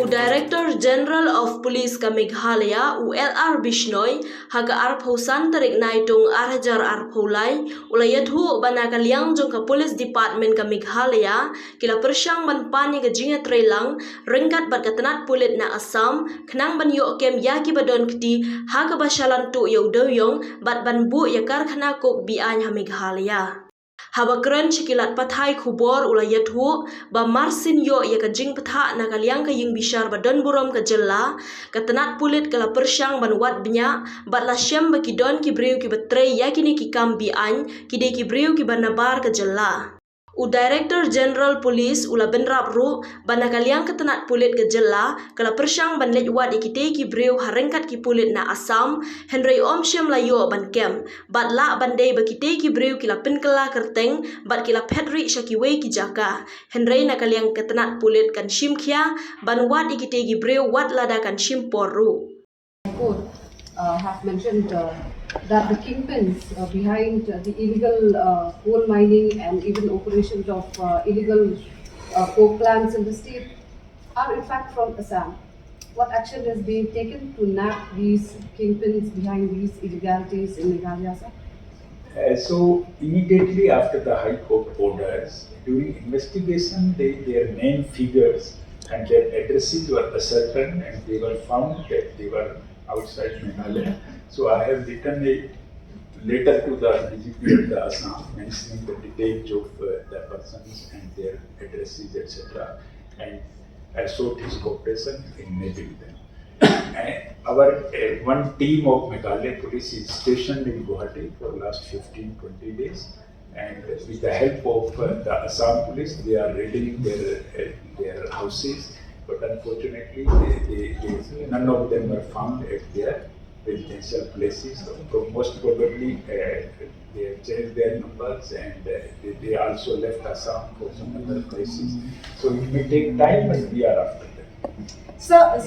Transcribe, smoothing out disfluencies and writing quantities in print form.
Director General of Police ka Meghalaya ULR Bishnoi haga arphosan tarik naitung arhajar arpholai ulayathu banakaliang jong ka Police Department ka Meghalaya kila persyang banpani ka jinga Treilang rengkat bat ka Tnat Pulit na Assam khnang ban yo kem yaki ba Donkti haga ba shalan tu yo Dewiong bat ban bu yakar khana kok Be-Aiñ ha Meghalaya. Haba keren cikilat pathai khubor ulayathu ba marsin yo ya ka jing patha na kaliang ka ying bishar ba don burom ka jella ka Tnat Pulit kala persyang ban wat bnya bat la syam ba ki don ki breu ki batrei yakini ki kam Be-Aiñ ki de ki breu ki banabar ka jella. Director General Police ula benrap ru banakaliang ka Tnat Pulit ka jella kala persyang ban lej wat ikite ki breu harengkat ki Pulit na Assam henrei om syam la yo ban kem bat la bandai ba kite ki breu kila penkela kerteng bat kila pedri syaki wei ki jaka henrei nakaliang ka Tnat Pulit kan shim khia ban wat ikite ki breu wat lada kan shim porru. Court have mentioned that the kingpins behind the illegal coal mining and even operations of illegal coke plants in the state are in fact from Assam. What action is being taken to nab these kingpins behind these illegalities in Meghalaya, sir? So immediately after the High Court orders, during investigation, their main figures and their addresses were ascertained and they were found that they were outside Meghalaya. So I have written a letter to the DGP of the Assam mentioning the details of the persons and their addresses, etc. And I sought his cooperation in nabbing them. Our one team of Meghalaya police is stationed in Guwahati for the last 15-20 days, and with the help of the Assam police, they are raiding their houses. But unfortunately, none of them were found at their residential places. So most probably, they have changed their numbers and they also left Assam for some other places. So it may take time, but we are after them. So